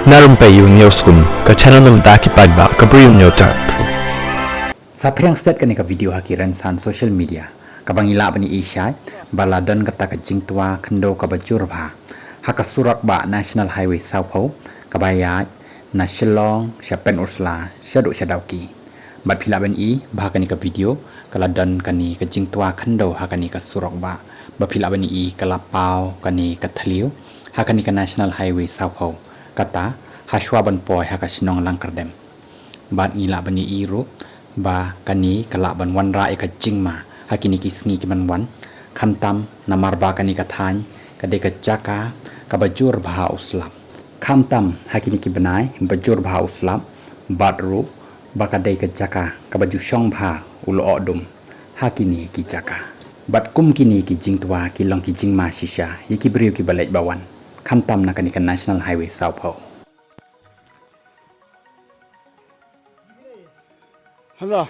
Narumpayu Newsroom ke channel Mendaki Padba ke Berium Newtar. Sapriang stat kani ka video hakiran san social media. Kabang ila bani Asia baladon kata ka jingtua kendo ka bajur ba. Haka surak ba National Highway South Ho kabaya na Shillong Shapen Ursula Shadu Shadauki. Bat pila bani bah kani ka video kaladon kani ka jingtua kendo hakani ka surak ba. Ba pila bani kalapau kani ka thaliu hakani ka National Highway South Ho kata haswa ban poi haka sinong langkardem. Bat ngila bani iru ba kani kalak ban wan ra ka jingma hakini ki sngi ki man wan khamtam namar ba kani ka than kade ka jaka ka bajur bha uslap khamtam hakini ki banai bajur bha uslap bat ru ba kade ka jaka ka baju shong bha ulo odum hakini ki jaka bat kum kini ki jingtwa ki long ki jingma shisha yiki briu ki balej bawan khamtam na kani ka National Highway South Ho Hello.